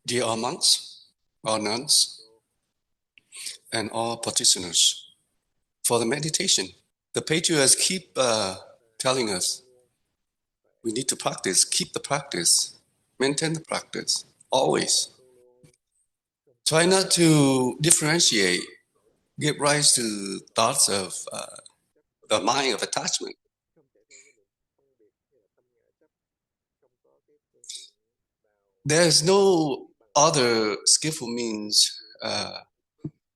Dear all monks, all nuns, and all practitioners, for the meditation, the patriarchs keep telling us we need to practice, keep the practice, maintain the practice, always. Try not to differentiate, give rise to thoughts of the mind of attachment. There is no other skillful means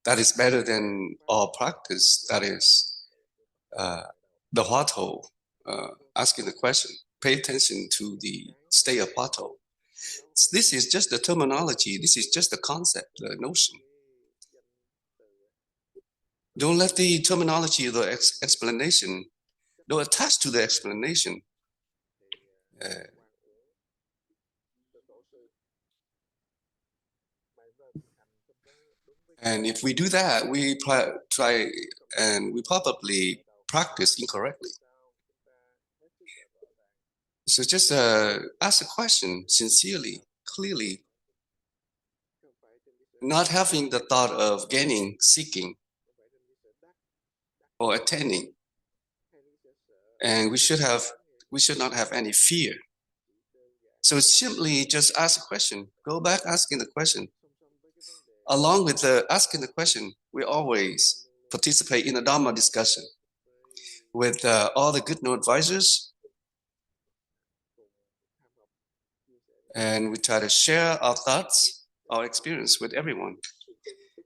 that is better than all practice. That is the Huatou, asking the question. Pay attention to the state of Huatou. This is just the terminology. This is just the concept, the notion. Don't let the terminology or the explanation, don't attach to the explanation. And if we do that, we try and we probably practice incorrectly. So just ask a question sincerely, clearly, not having the thought of gaining, seeking, or attaining. And we should not have any fear. So simply just ask a question. Go back asking the question. Along with asking the question, we always participate in a Dharma discussion with all the good no advisors, and we try to share our thoughts, our experience with everyone.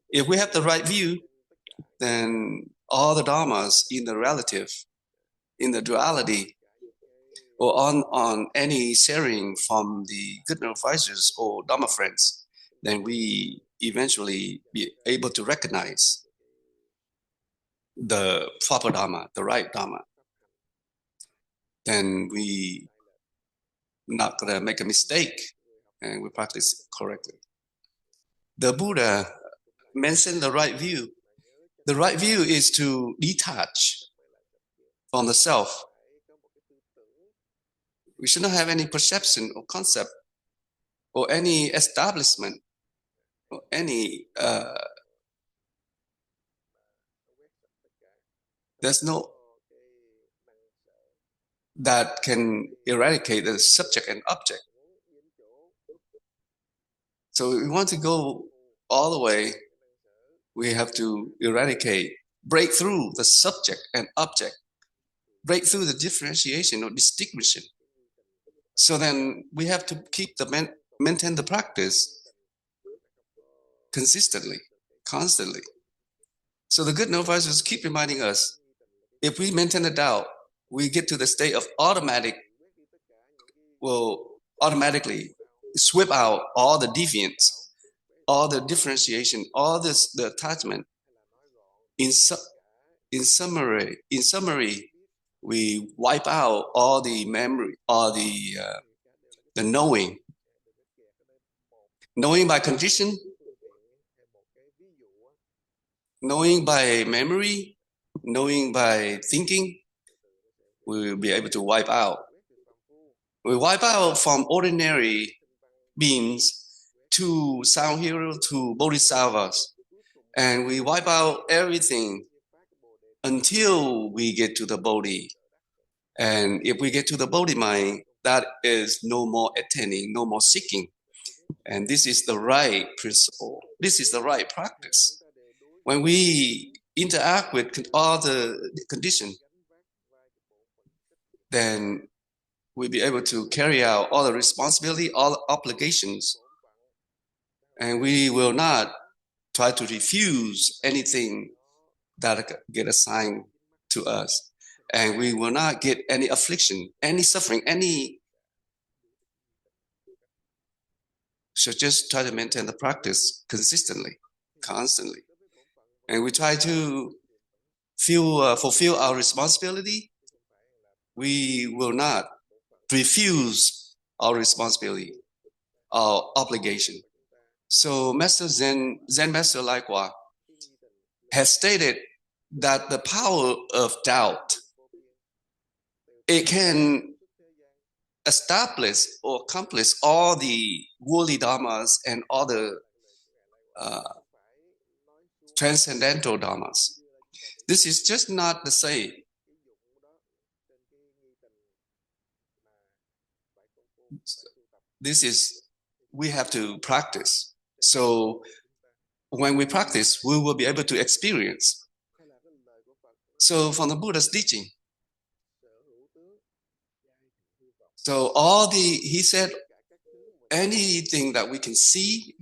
If we have the right view, then all the Dharmas in the relative, in the duality, or on any sharing from the good no advisors or Dharma friends, then we eventually be able to recognize the proper Dharma, the right Dharma. Then we not gonna make a mistake and we practice correctly. The Buddha mentioned the right view. The right view is to detach from the self. We should not have any perception or concept or any establishment or any there's no that can eradicate the subject and object. So we want to go all the way, we have to eradicate, break through the subject and object, break through the differentiation or distinction. So then we have to keep maintain the practice consistently, constantly. So the good no advisors keep reminding us, if we maintain the doubt, we get to the state of will automatically sweep out all the deviance, all the differentiation, all this, the attachment. In summary, we wipe out all the memory, all the knowing by condition, knowing by memory, knowing by thinking. We will be able to wipe out. We wipe out from ordinary beings to sound hero to bodhisattvas, and we wipe out everything until we get to the Bodhi. And if we get to the Bodhi mind, that is no more attaining, no more seeking. And this is the right principle. This is the right practice. When we interact with all the conditions, then we'll be able to carry out all the responsibility, all the obligations, and we will not try to refuse anything that get assigned to us, and we will not get any affliction, any suffering, So just try to maintain the practice consistently, constantly, and we try to fulfill our responsibility. We will not refuse our responsibility, our obligation. So Master Zen Master Laikwa has stated that the power of doubt, it can establish or accomplish all the worldly dharmas and all the transcendental dharmas. This is just not the same. This is, we have to practice. So when we practice, we will be able to experience. So from the Buddha's teaching, so he said, anything that we can see,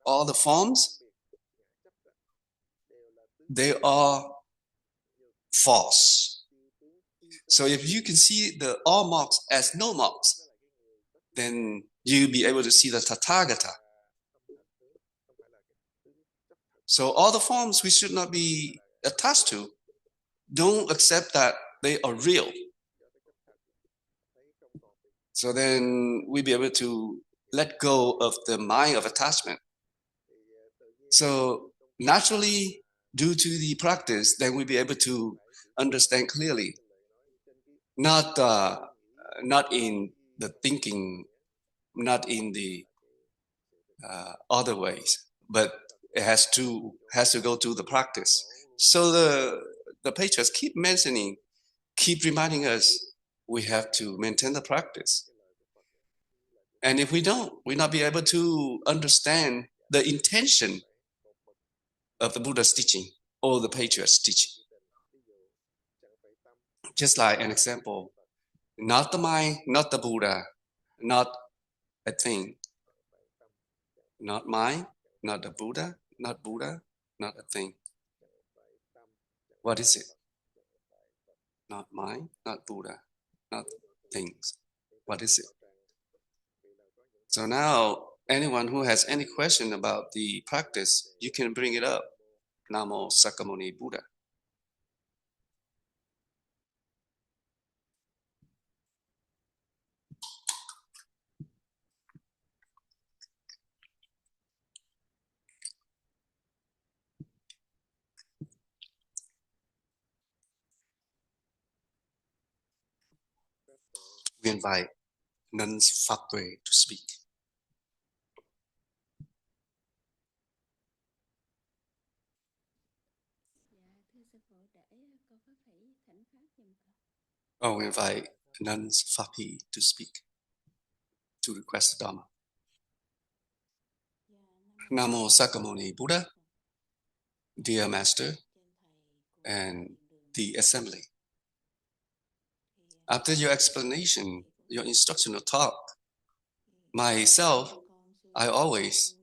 all the forms, they are false. So if you can see the all marks as no marks, then you'll be able to see the Tathagata. So all the forms we should not be attached to. Don't accept that they are real. So then we'll be able to let go of the mind of attachment. So naturally, due to the practice, then we'll be able to understand clearly. Not in the thinking, not in the other ways, but it has to go to the practice. So the patriots keep mentioning, keep reminding us, we have to maintain the practice. And if we don't, we'll not be able to understand the intention of the Buddha's teaching or the patriot's teaching. Just like an example, not the mind, not the Buddha, not a thing. Not mind, not the Buddha, not a thing. What is it? Not mind, not Buddha, not things. What is it? So now, anyone who has any question about the practice, you can bring it up. Namo Sakamuni Buddha. We invite nuns Fakwe to speak. Oh, we invite nuns Fapi to speak, to request the Dharma. Namo Sakamuni Buddha, dear Master, and the assembly. After your explanation, your instructional talk, myself, I always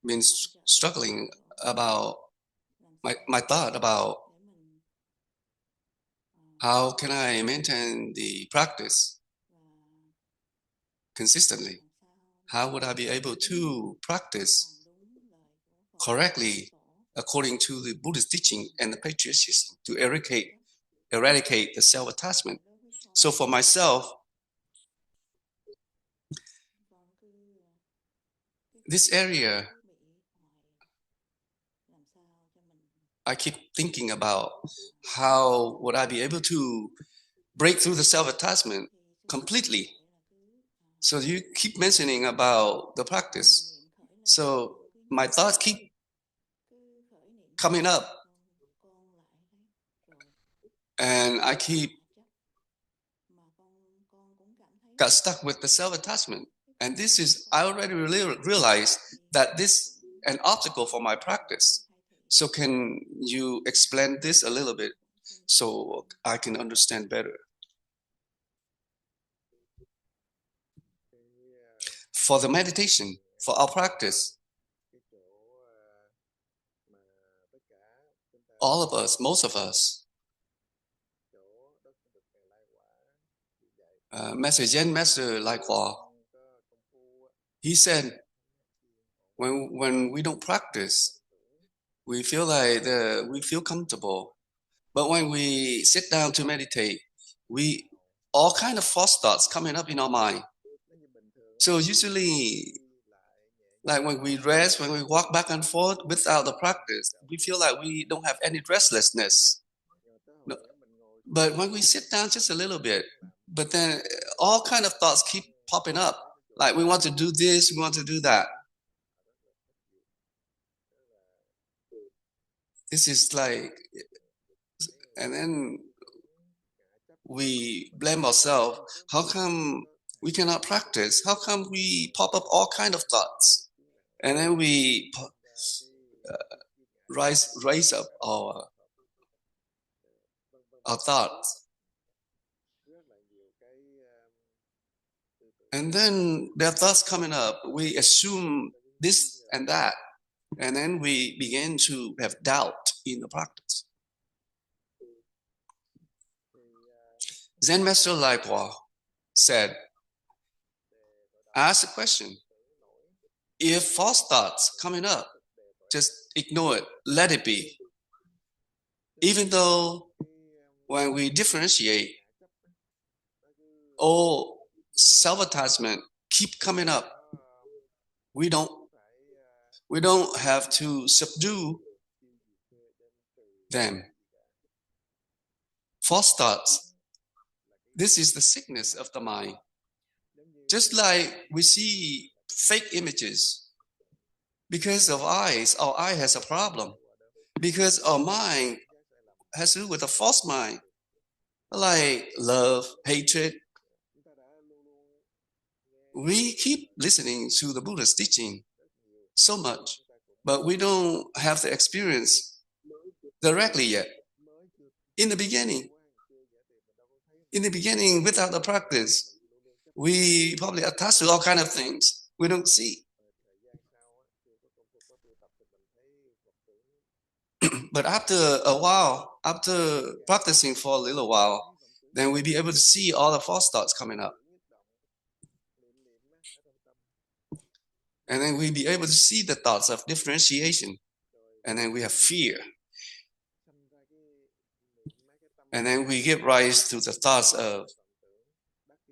been struggling about my thought about how can I maintain the practice consistently? How would I be able to practice correctly according to the Buddhist teaching and the patriotism to eradicate the self-attachment? So for myself, this area, I keep thinking about how would I be able to break through the self-attachment completely. So you keep mentioning about the practice. So my thoughts keep coming up. And I got stuck with the self-attachment. And this is, I already realized that this is an obstacle for my practice. So can you explain this a little bit so I can understand better? For the meditation, for our practice, all of us, most of us, Zen Master Lai Hua, he said, when we don't practice, we feel like we feel comfortable. But when we sit down to meditate, all kind of false thoughts coming up in our mind. So usually, like when we rest, when we walk back and forth without the practice, we feel like we don't have any restlessness. No, But when we sit down just a little bit, but then all kind of thoughts keep popping up. Like we want to do this, we want to do that. This is like, and then we blame ourselves. How come we cannot practice? How come we pop up all kind of thoughts? And then we raise up our thoughts. And then there are thoughts coming up. We assume this and that. And then we begin to have doubt in the practice. Zen Master Lai Kwa said, ask a question. If false thoughts coming up, just ignore it, let it be. Even though when we differentiate, all self-attachment keep coming up, we don't have to subdue them. False thoughts, this is the sickness of the mind. Just like we see fake images, because of eyes, our eye has a problem. Because our mind has to do with a false mind, like love, hatred. We keep listening to the Buddha's teaching so much, but we don't have the experience directly yet. In the beginning, without the practice, we probably attach to all kind of things we don't see. But after a while, after practicing for a little while, then we'll be able to see all the false thoughts coming up. And then we'll be able to see the thoughts of differentiation. And then we have fear. And then we give rise to the thoughts of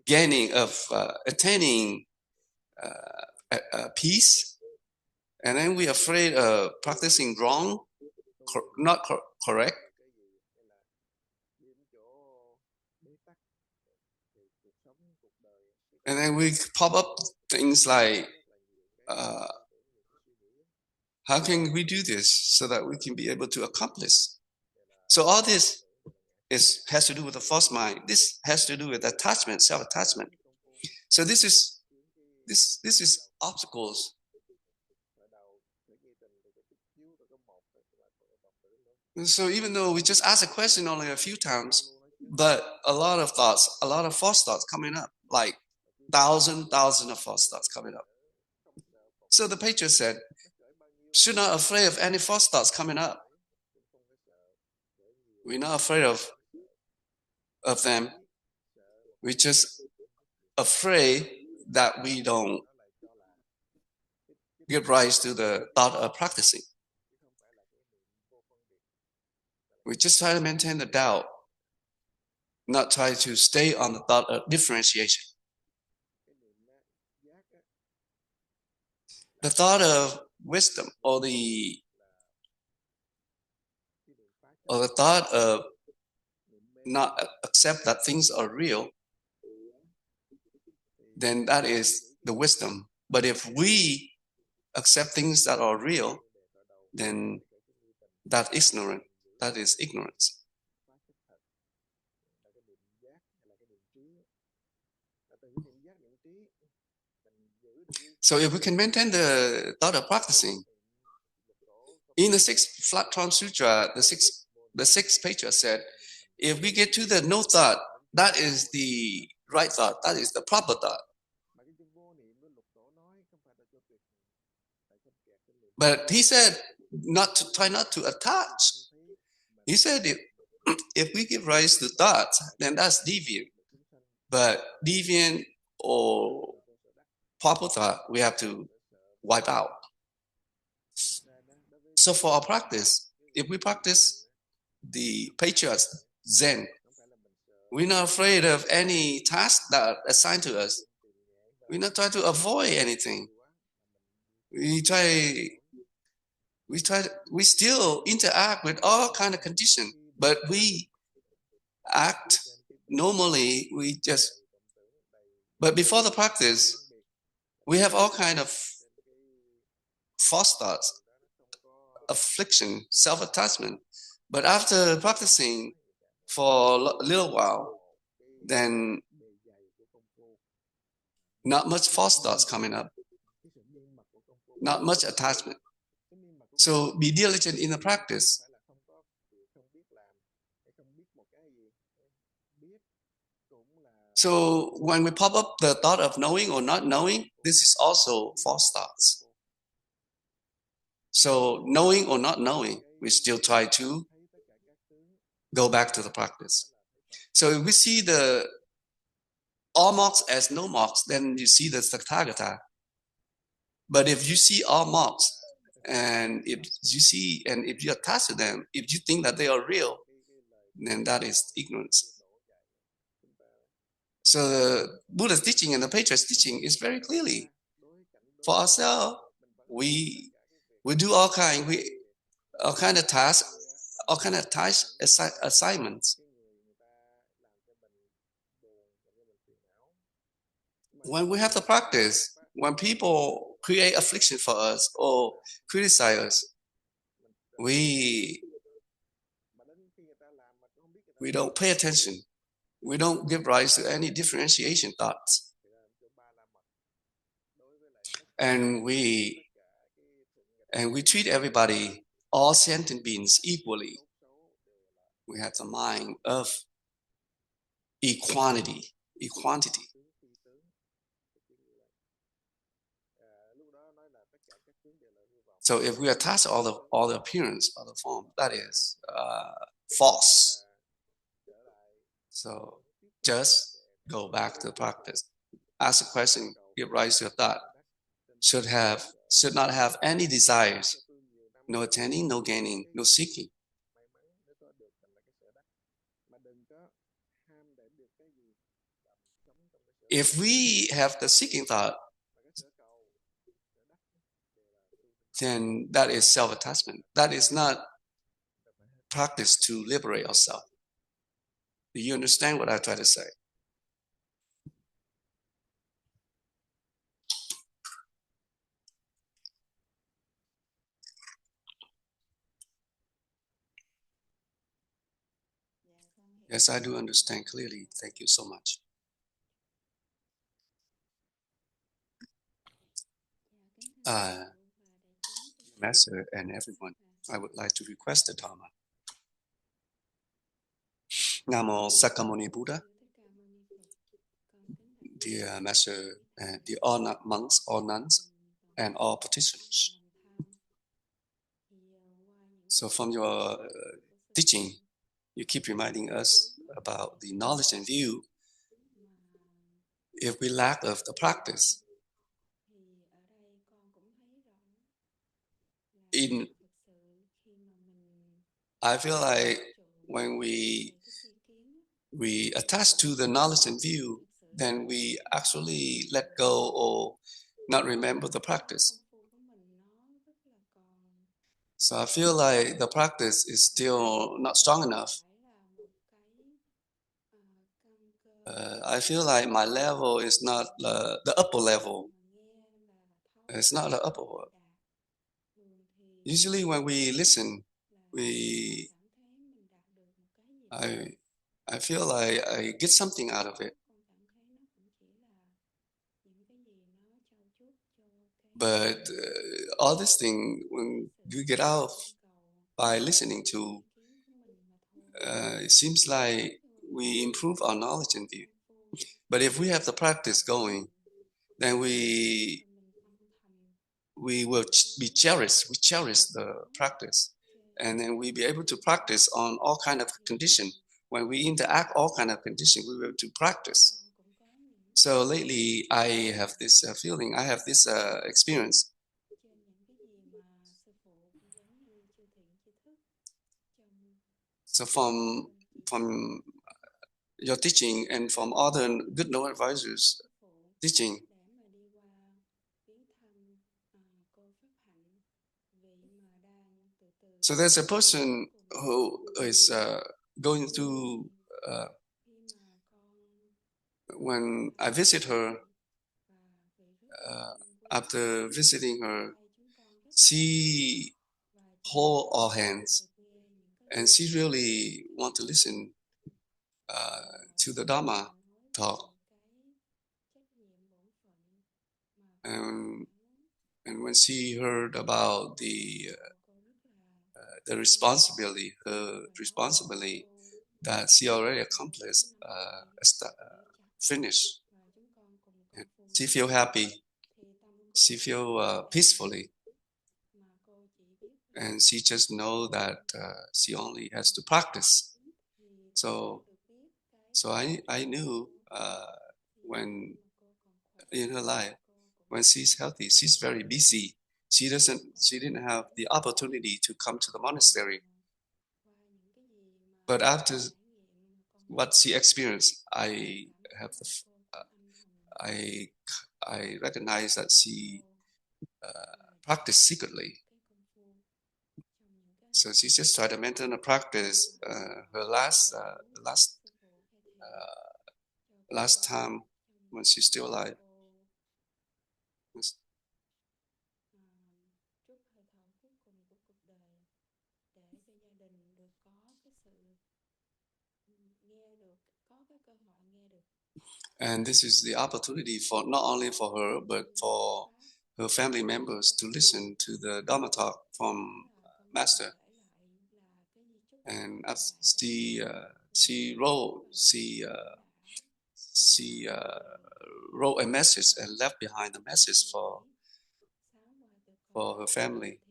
gaining, of attaining peace. And then we're afraid of practicing wrong, not correct. And then we pop up things like, how can we do this so that we can be able to accomplish? So all this has to do with the false mind. This has to do with attachment, self-attachment. So this is obstacles. And so even though we just ask a question only a few times, but a lot of thoughts, a lot of false thoughts coming up, like thousands of false thoughts coming up. So the preacher said, should not afraid of any false thoughts coming up. We're not afraid of them. We're just afraid that we don't give rise to the thought of practicing. We just try to maintain the doubt, not try to stay on the thought of differentiation. The thought of wisdom, or the thought of not accept that things are real, then that is the wisdom. But if we accept things that are real, then that is ignorance. So if we can maintain the thought of practicing, in the sixth Flat Trump Sutra, the sixth pager said, if we get to the no thought, that is the right thought, that is the proper thought. But he said, try not to attach. He said, if we give rise to thoughts, then that's deviant. But deviant or proper thought, we have to wipe out. So for our practice, if we practice the patriarch Zen, we're not afraid of any task that assigned to us. We're not trying to avoid anything. We still interact with all kind of conditions, but we act normally, but before the practice, we have all kind of false thoughts, affliction, self-attachment. But after practicing for a little while, then not much false thoughts coming up, not much attachment. So be diligent in the practice. So when we pop up the thought of knowing or not knowing, this is also false thoughts. So knowing or not knowing, we still try to go back to the practice. So if we see the all marks as no marks, then you see the Tathagata. But if you see all marks, and if you attach to them, if you think that they are real, then that is ignorance. So the Buddha's teaching and the Patriarch's teaching is very clearly for ourselves. We do all kind of tasks, all kind of assignments. When we have the practice, when people create affliction for us or criticize us, we don't pay attention. We don't give rise to any differentiation thoughts. And we treat everybody, all sentient beings, equally. We have the mind of equality. So if we attach all the appearance of the form, that is false. So just go back to practice. Ask a question, give rise to a thought. Should not have any desires. No attaining, no gaining, no seeking. If we have the seeking thought, then that is self-attachment. That is not practice to liberate ourselves. Do you understand what I try to say? Yes, I do understand clearly. Thank you so much. Master and everyone, I would like to request the Dharma. Namo Sakamuni Buddha, dear Master, the all monks, all nuns, and all petitioners. So from your teaching, you keep reminding us about the knowledge and view. If we lack of the practice, I feel like when we attach to the knowledge and view, then we actually let go or not remember the practice. So I feel like the practice is still not strong enough. I feel like my level is not the upper level. It's not the upper one. Usually when we listen, I feel like I get something out of it. But all this thing, when you get out by listening to, it seems like we improve our knowledge and view. But if we have the practice going, then we will be cherished. We cherish the practice, and then we be able to practice on all kind of condition. When we interact all kind of condition, we will to practice. So lately, I have this feeling. I have this experience. So from your teaching and from other good no advisors teaching, so there's a person who is going through when I visit her, after visiting her, she hold our hands and she really want to listen to the Dharma talk. And when she heard about the responsibility, her responsibility that she already accomplished, finished, and she feel happy, she feel peacefully, and she just know that she only has to practice. So I knew when in her life, when she's healthy, she's very busy. She didn't have the opportunity to come to the monastery. But after what she experienced, have the, I I recognize that she practiced secretly. So she just tried to maintain a practice. Her last time when she's still alive. And this is the opportunity for not only for her, but for her family members to listen to the Dharma talk from Master. And as she wrote a message and left behind a message for her family.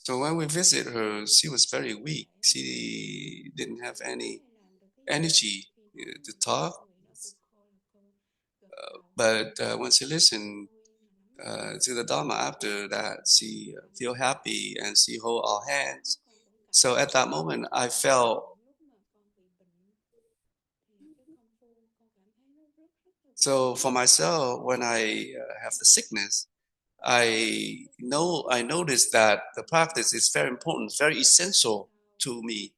So when we visit her, she was very weak. She didn't have any energy to talk. But when she listened to the Dharma after that, she feel happy and she hold our hands. So at that moment, I felt. So for myself, when I have the sickness, I noticed that the practice is very important, very essential to me.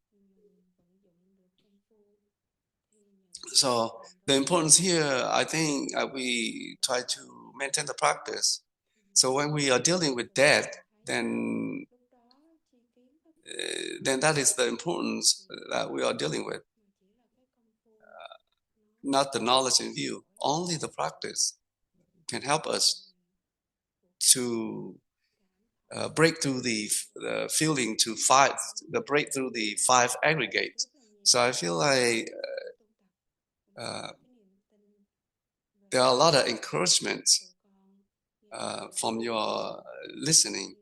So the importance here, I think we try to maintain the practice. So when we are dealing with death, then that is the importance that we are dealing with. Not the knowledge in view, only the practice can help us to break through the feeling to break through the five aggregates. So I feel like there are a lot of encouragement from your listening,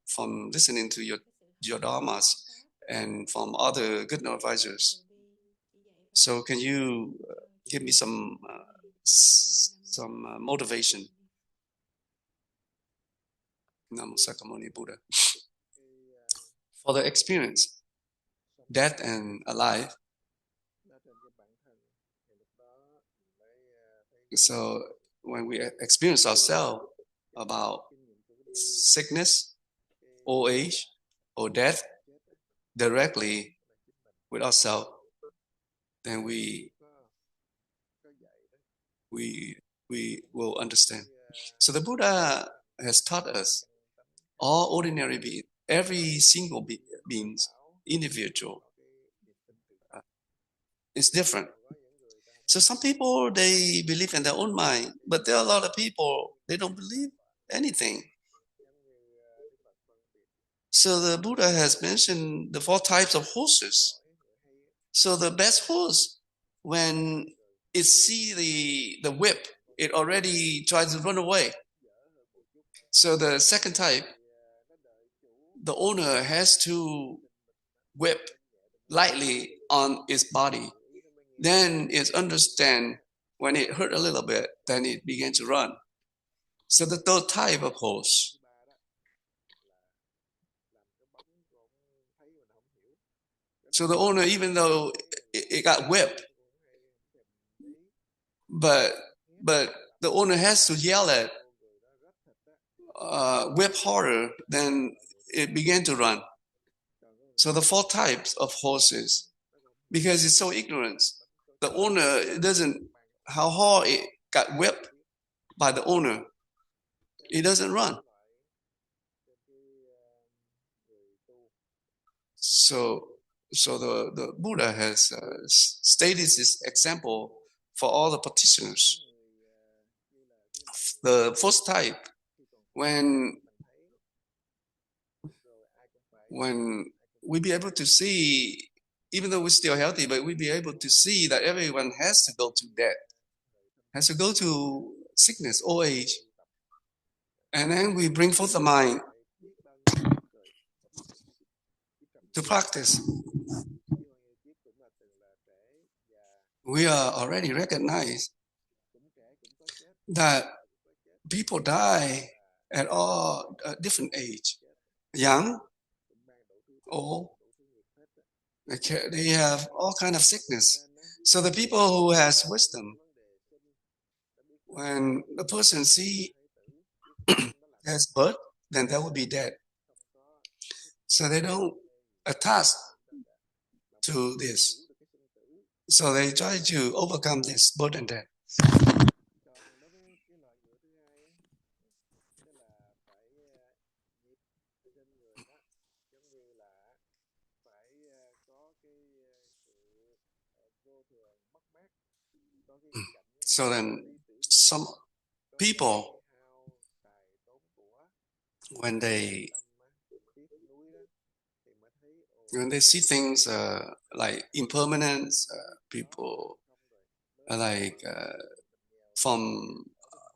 from listening to your dharmas, and from other good advisors. So can you give me some motivation? Namo Sakyamuni Buddha. For the experience, death and alive. So when we experience ourselves about sickness, old age, or death directly with ourselves, then we will understand. So the Buddha has taught us all ordinary beings, every single beings, individual, is different. So some people, they believe in their own mind, but there are a lot of people, they don't believe anything. So the Buddha has mentioned the 4 types of horses. So the best horse, when it see the whip, it already tries to run away. So the second type, the owner has to whip lightly on its body. Then it understand when it hurt a little bit, then it began to run. So the third type of horse, so the owner, even though it got whipped, but the owner has to yell at, whip harder, then it began to run. So the four types of horses, because it's so ignorant, the owner doesn't, how hard it got whipped by the owner, it doesn't run. So the Buddha has stated this example for all the practitioners. The first type, when we be able to see, even though we're still healthy, but we be able to see that everyone has to go to death, has to go to sickness, old age. And then we bring forth the mind to practice. We are already recognized that people die at all different age, young, old. They have all kind of sickness. So the people who has wisdom, when the person see has birth, then that will be dead. So they don't attach to this. So they try to overcome this birth and death. So then some people, when they see things like impermanence, people like from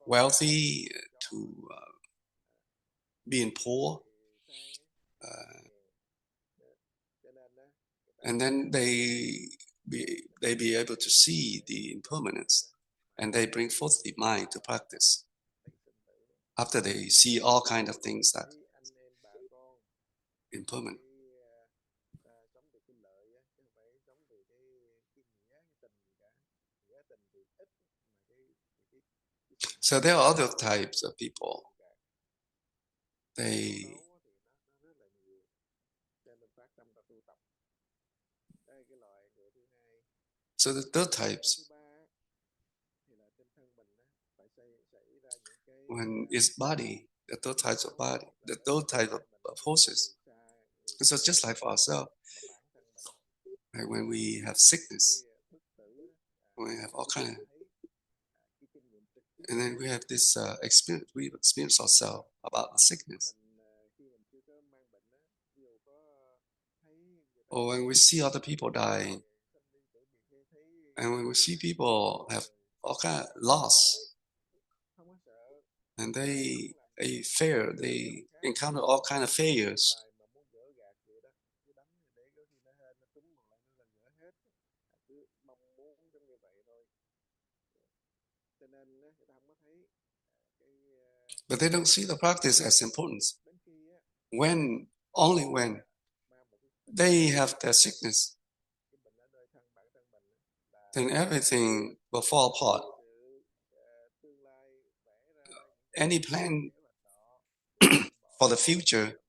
wealthy to being poor, and then they be able to see the impermanence, and they bring forth the mind to practice. After they see all kind of things that impermanent. So there are other types of people. So the third types, when it's body, the third types of body, the third type of horses. So just like for ourselves, like when we have sickness, when we have all kind of, and then we have this experience, we experience ourselves about the sickness. Or when we see other people dying, and when we see people have all kind of loss, and they fail, they encounter all kind of failures. But they don't see the practice as important. Only when they have their sickness, then everything will fall apart. Any plan for the future,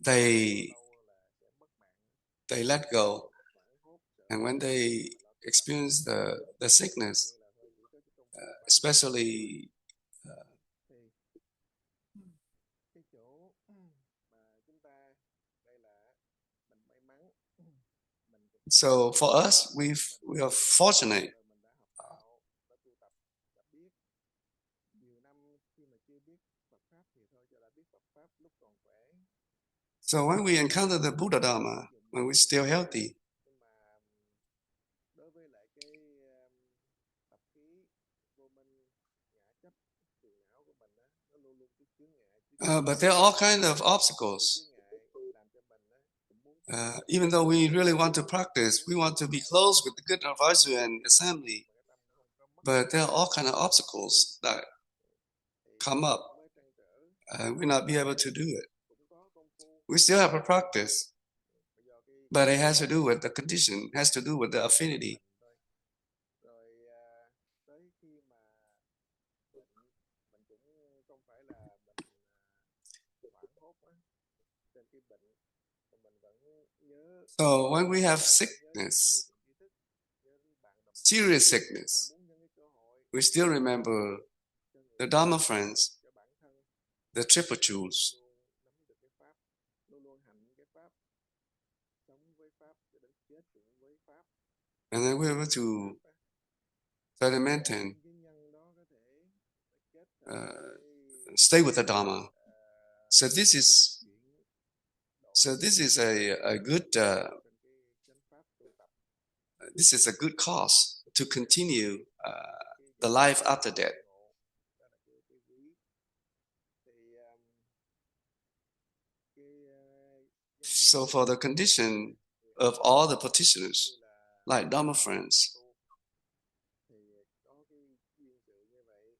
they let go. And when they experience the sickness, especially so for us, we are fortunate. So when we encounter the Buddha Dharma, when we're still healthy, but there are all kinds of obstacles. Even though we really want to practice, we want to be close with the good advisor and assembly, but there are all kinds of obstacles that come up. We not be able to do it. We still have a practice, but it has to do with the condition, has to do with the affinity. So when we have sickness, serious sickness, we still remember the Dharma friends, the triple jewels. And then we're able to try to maintain, stay with the Dharma. So this is a good this is a good cause to continue the life after death. So for the condition of all the petitioners, like Dharma friends,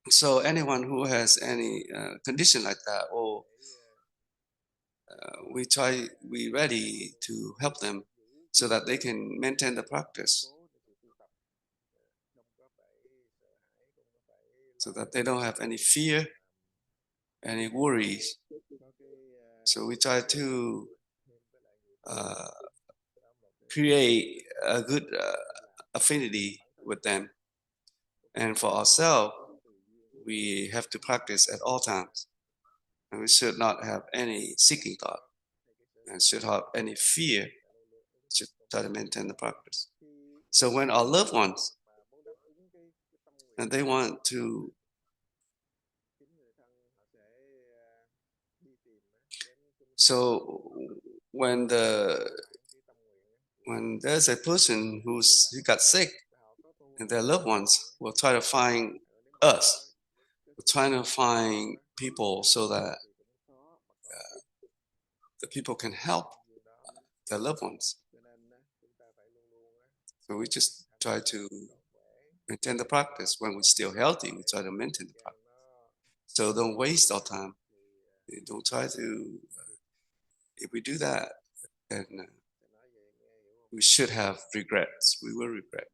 so anyone who has any condition like that, or we ready to help them so that they can maintain the practice, so that they don't have any fear, any worries. So we try to create a good affinity with them. And for ourselves, we have to practice at all times. And we should not have any seeking thought and should have any fear, should try to maintain the practice. So when our loved ones, and they want to, so when there's a person who got sick, and their loved ones will try to find us, will try to find people so that the people can help their loved ones. So we just try to maintain the practice. When we're still healthy, we try to maintain the practice. So don't waste our time. Don't try to, if we do that, then we should have regrets. We will regret.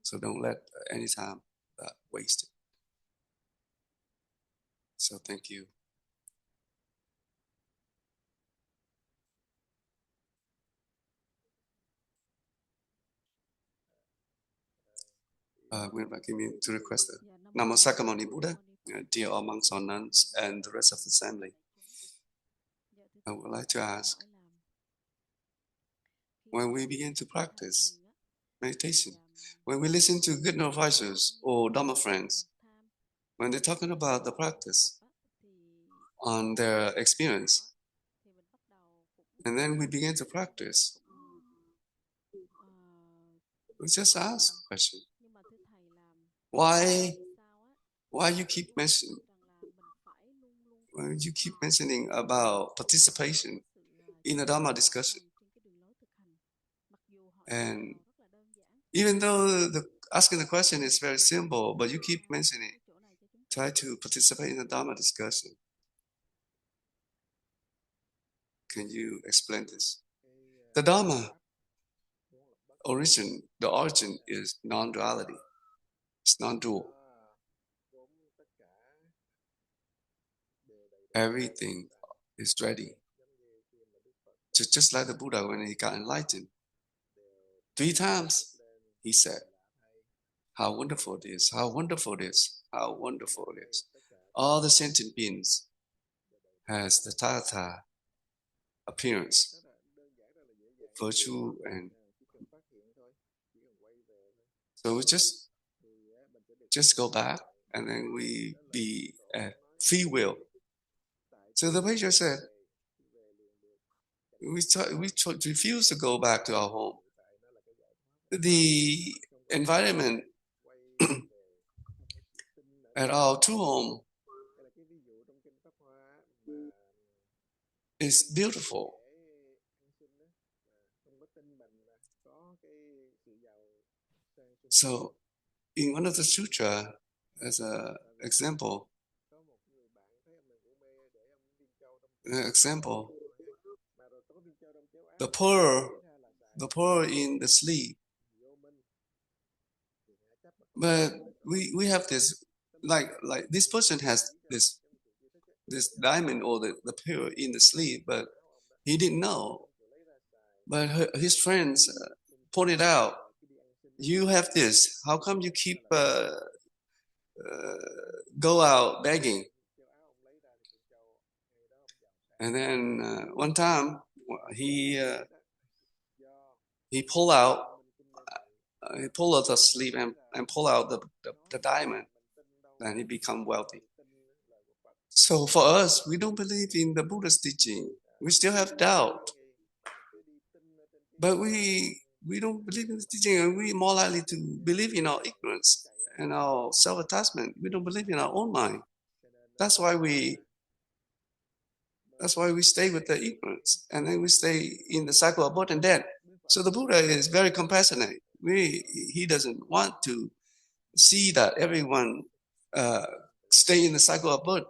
So don't let any time waste it. So thank you. We invite me to request that. Namo Sakamani Buddha, dear all monks or nuns, and the rest of the family. I would like to ask, when we begin to practice meditation, when we listen to good advisors or Dharma friends, when they're talking about the practice on their experience, and then we begin to practice, we just ask a question. Why you keep mentioning about participation in a Dharma discussion? And even though asking the question is very simple, but you keep mentioning, try to participate in a Dharma discussion. Can you explain this? The Dharma the origin is non-duality. It's non-dual. Everything is ready. Just like the Buddha when he got enlightened. 3 times he said, how wonderful it is, how wonderful it is, how wonderful it is. All the sentient beings has the Tathagata appearance, virtue, and so we just go back, and then we be at free will. So the Pager said, we refuse to go back to our home. The environment at our true home is beautiful. So in one of the sutra, as an example, the poor in the sleep. But we have this, like this person has this diamond or the pearl in the sleep, but he didn't know But his friends pointed out, you have this. How come you keep go out begging? And then one time he pulled out the sleeve and pull out the diamond, and he become wealthy. So for us, we don't believe in the Buddha's teaching. We still have doubt, but we don't believe in the teaching, and we more likely to believe in our ignorance and our self-attachment. We don't believe in our own mind. That's why we stay with the ignorance, and then we stay in the cycle of birth and death. So the Buddha is very compassionate. He doesn't want to see that everyone stay in the cycle of birth.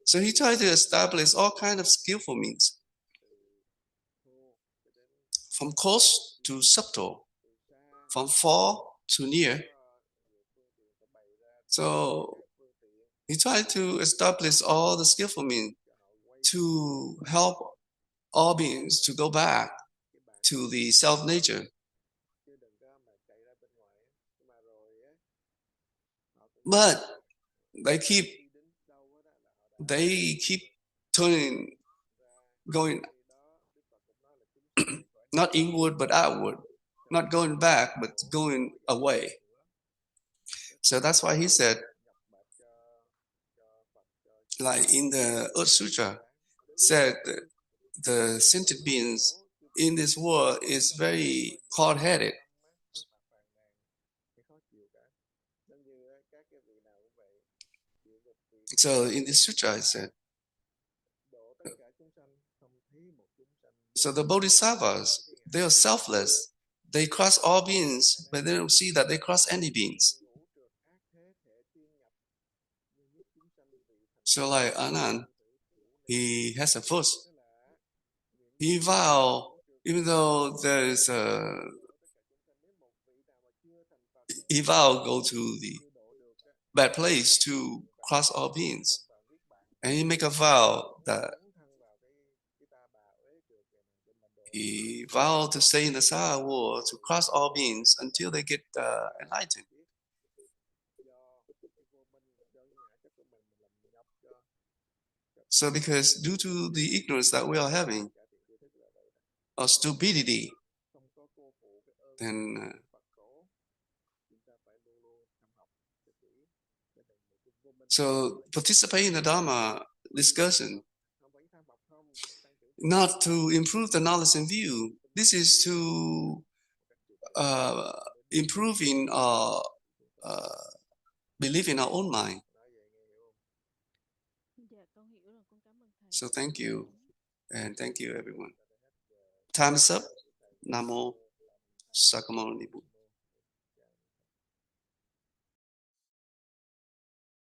So he tried to establish all kinds of skillful means, from coarse to subtle, from far to near. So he tried to establish all the skillful means to help all beings to go back to the self-nature. But they keep going not inward but outward, not going back but going away. So that's why he said, like in the Earth Sutra, said the sentient beings in this world is very hard-headed. So in this sutra, it said, so the bodhisattvas, they are selfless. They cross all beings, but they don't see that they cross any beings. So like Anand, he has a first. He vowed, even though there is he vowed go to the bad place to cross all beings. And he make a vow that he vowed to stay in the Sahara world to cross all beings until they get enlightened. So because due to the ignorance that we are having, or stupidity, then so participate in the Dharma discussion, not to improve the knowledge and view. This is to improve in our belief in our own mind. So thank you, and thank you everyone. Time is up. Namo Sakamoni.